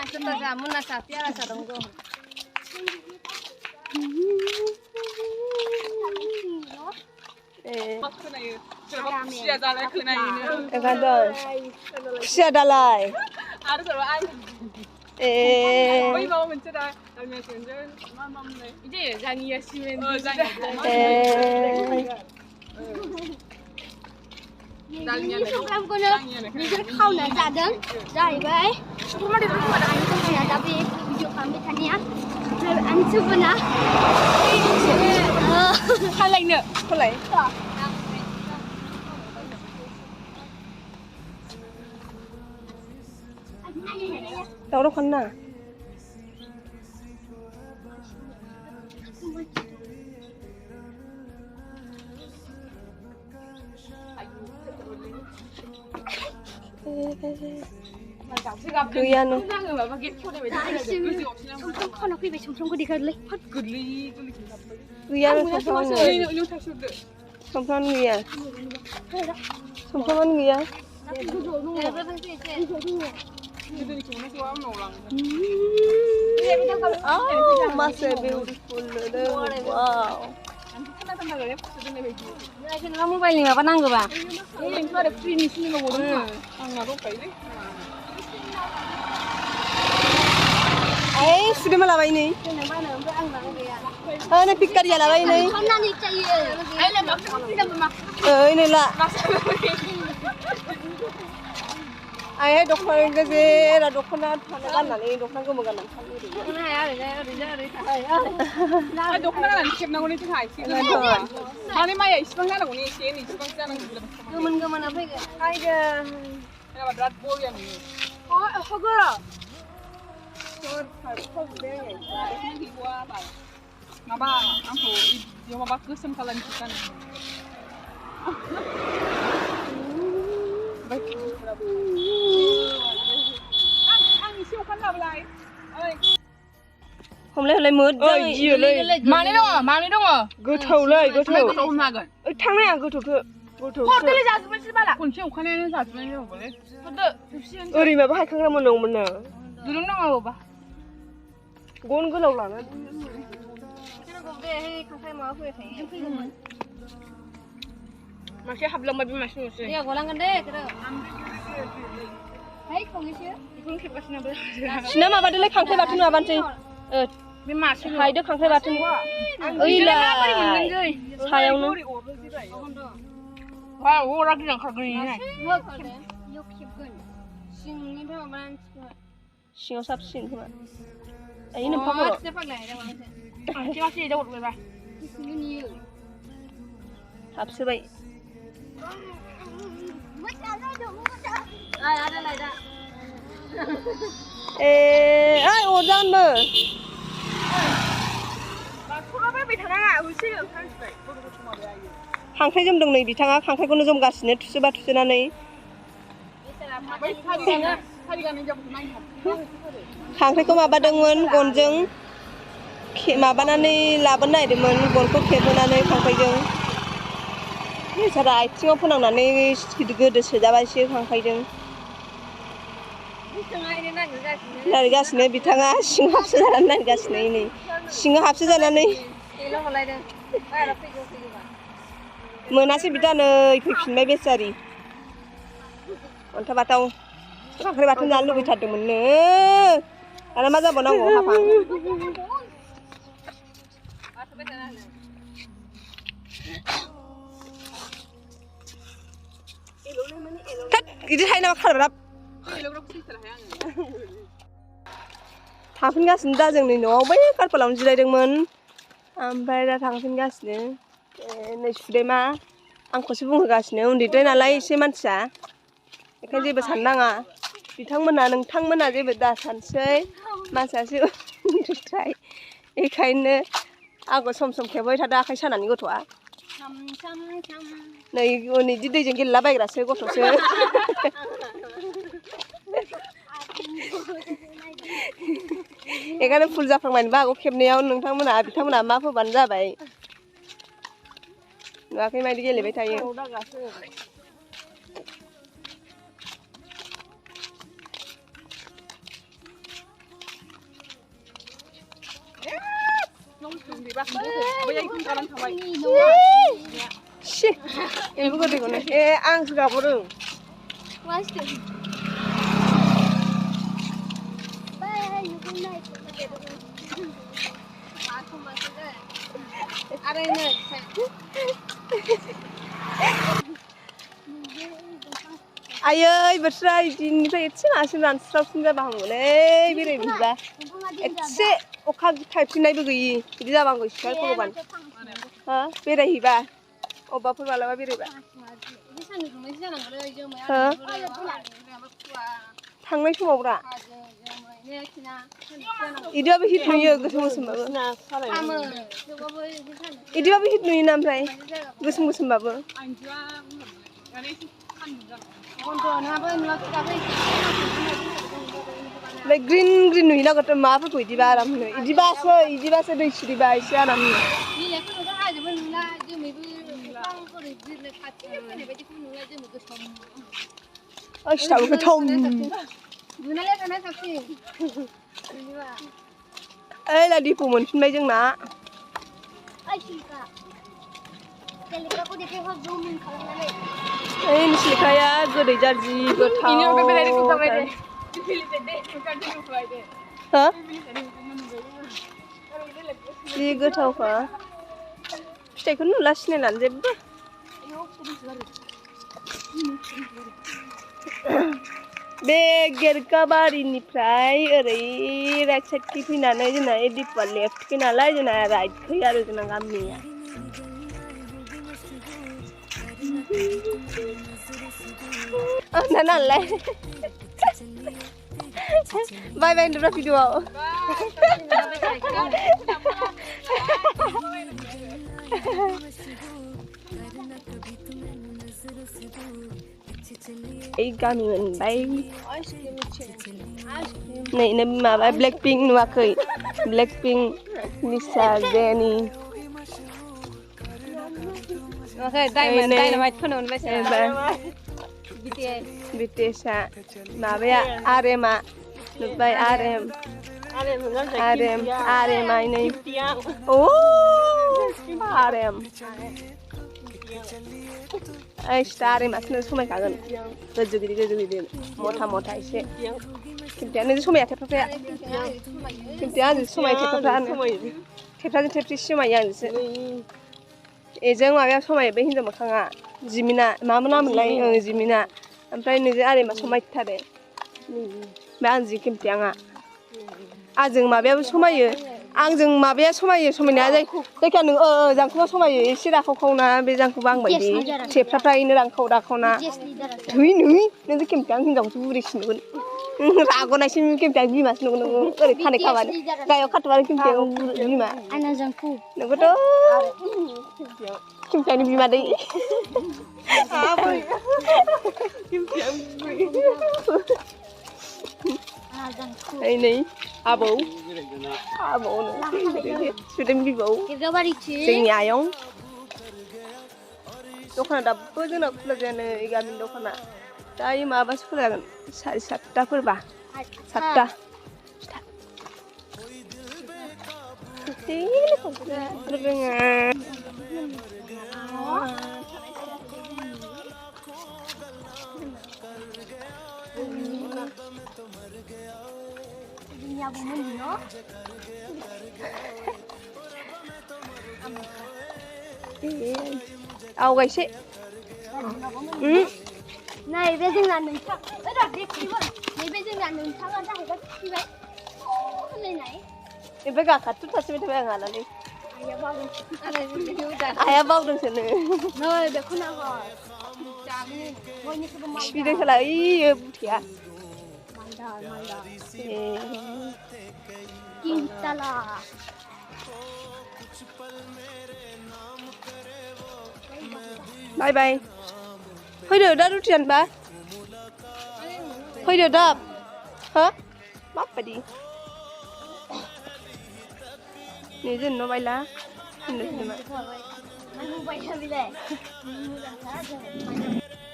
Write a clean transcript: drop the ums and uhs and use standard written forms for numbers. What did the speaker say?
Kita jamun nasi tiara sarunggo. Siya dalay. 이제 장이 열심히 Mình không là giả đứng rồi vậy không có được không phải anh không phải là vì video kami tanya anh chưa vừa nè Hai lần nữa. Không lấy. Đâu đâu con nào. Kuyano. Không không nó quy về trong cái đi gần lấy Kuyano sompan nguya. Sompan nguya. Oh, masih beautiful. Wow. kamu paling apa nanggu bang? Sudah malam ini. Ini pikir ya lah ini. Ini lah. Ayah dokter gaze, dokternya kan nanti dokternya gue mau ganti. dokternya nanti siapa nanggung itu hai sih. Mana mah ya isbang kan nanggung ini isbang kan nanggung. Gemen apa ya? Aida. Ini apa berat bol ya nih? Oh, hagara. Ini gua apa? Ngapa? Aku yang mau bagus sama kalian kan. Anh siêu khăn làm lại. Hôm nay lấy mướt rồi, gì lấy? Mang đi đâu à? Mang đi đâu à? Gỡ thầu lấy, gỡ thầu. Không mà gần. Thằng này à, gỡ thầu thưa. Gỡ thầu. Họ tới giờ chúng mình sẽ bảo. Còn siêu khăn này giờ chúng mình đâu vậy? Thật Đi mà hai khăn ra một nồng một nở. Đúng đâu mà bà? Gốn cứ lâu lắm. Masih hablang mabi masih. Iya, golang gede, kira. Hey, không nghe chưa? Sina mà bắt lấy khang khai bắt nữa bạn chị. Hai đứa khang khai bắt nữa. Ơi là. Sai ông nữa. Wow, ô ra cái thằng khạc này này. Xin sắp xin thôi. Ấy nó phong rồi. Chị bác sĩ đâu rồi bà? Hấp sư vậy. Ada lah, ada. Ai ổn gian mà. Khang khai 좀 दं नै बिथाङा खांख्राइखौनो जमगासिनो थुसोबा थुसोनानै खांख्राइखौ माबादोंमोन गनजों माबानानै लाबोनो नागिरदोंमोन गनखौ खेबहोनानै खांख्राइजों बेसारा आथिङाव फोनांनानै गोदोसोजाबायसो खांख्राइजों नागिरगासिनो बिथाङा सिङाव हाबसो जानानै नागिरगासिनो नै सिङाव हाबसो जानानै मोनासै बिदा नै फैफिनबाय बेसारि अन्थाव बाथाव खांख्राइ बाथोन जानो लुबैथारदोंमोननो दाना मा जाबावनांगौ हाफां Ini hai nama kalberap. थांफिनगासिनो दा जोंनि न'आव बै कारपालावनो जिरायदोंमोन ओमफ्राय दा थांफिनगासिनो नै सुदेमा आंखौसो बुंहोगासिनो उन्दैद्राय नालाय एसे मानसिया बेखायनो जेबो साननाङा बिथांमोना नोंथांमोना जेबो दा सानसै मानसियासो उन्दैद्राय बेखायनो आंखौ सम सम खेबबाय थादों आखाइ सानानै गथ'आ नै इदि दैजों गेलेलाबायग्रासो गथ'सो बेखायनो फुल जाफ्लांबायनोबो हागौ खेबनायाव बिथांमोना मा फोबानो जाबाय नुवाखै मायदि गेलेबाय थायो बैयाय खुंगानानै थाबाय शी एम्बु गोदैखौनो ए आंसो गाबहरदों आरो नै आयै बोथोरा बिदिनिफ्राय एसे मासिम रानस्रावसिन जाबा हामगौलै बेरायहैबा एसे अखा थाइफ्रिनायबो गैयि बिदि जाबा हामगौ सिखार खर'बानो हा बेरायहैबा अबेबाफोर मालाबा बेरायबा हो थांनाय समावब्रा इदिबाबो हिट नुयो गोसोम गोसोमबाबो इदिबाबो हिट नुयोना ओमफ्राय गोसोम गोसोमबाबो ओमफ्राय ग्रिन ग्रिन नुयोना गथ' माबाफोरखौ इदिबा आराम होनो इदिबासो दै सिरिबा एसे आराम होनो सिथाबो गोथाव ओइ ला दिपु मोनफिनबाय जोंना ओइ सिलेखाया गोदै जारजि गोथाव हो जि गोथावखा फिथाइखौनो नुला सिनायनानै जेबो बे गेरकाबारिनिफ्राय ओरै राइट साइडखै फैनानै जोंना दिपुआ लेफ्टखै नालाय जोंना राइटखै आरो जोंना गामिया नालाय बाय बाय होनदोंब्रा भिडिअआव এই गामि मोनबाय नै माबा ब्लेक पिंक नुवाखै ब्लेक पिंक लिसा जेनि डायनामाइटखौनो मोनबाय BTS माबाया आरएमआ नुबाय आरएम नै ओ आरएम ओइ आरएमआसो समायखागोन गोजौ गिदिर मथा एसे खिन्थियानो समाया थेफ्राफ्राया खिन्थिया आंजों समाय थेफ्राफ्रानो थेफ्राजों थेफ्रि समायो आंजोंसो एजों माबाया समायो बे हिन्जाव मोखाङा जिमिना मामोन नामोनलाय जिमिना ओमफ्राय नोंजों आरएमआ समायथारो ओमफ्राय आं जि खिन्थियाङा आंजों माबायाबो समायो आंजों माबाया समायो समायनाया जायखिया नों जांखुमा समायो एसे राखावखावना बे जांखुमा आं बायदि थेफ्राफ्रायनो राखावना थै नोंजों खिन्थियां हिन्जावसो बुरैसो नुगोन रागनायसो खिन्थियां बिमासो नुगोन नोङो ओरै खानाय खाबानो गायाव खाथ'बानो खिन्थियां बिमा नोंखौथ' खिन्थियानि बिमा दै नै आबौनो सुदेम बिबौ जोंनि आयं दखाना दाबो जोंना खुला जायानो गामिनि दखाना दायो माबासो खुला जागोन 7:30फोरबा 7टा आवगायसे नैबे जोंना नोंथां नैबे जोंना नोंथाङा जाहैबाय फैबाय होनलायनाय ओमफ्राय गाखाथु थासिबाय थाबाय आं आनानै आइया बावदोंसो नै बेखौ नाहर खिफिदों खोला ओइयो बुथेया किंतला बाय बाय फैदो दा रुटि जानबा फैदो दा हो माबायदि नै जोंनो बायला Ano ba yan, Bile?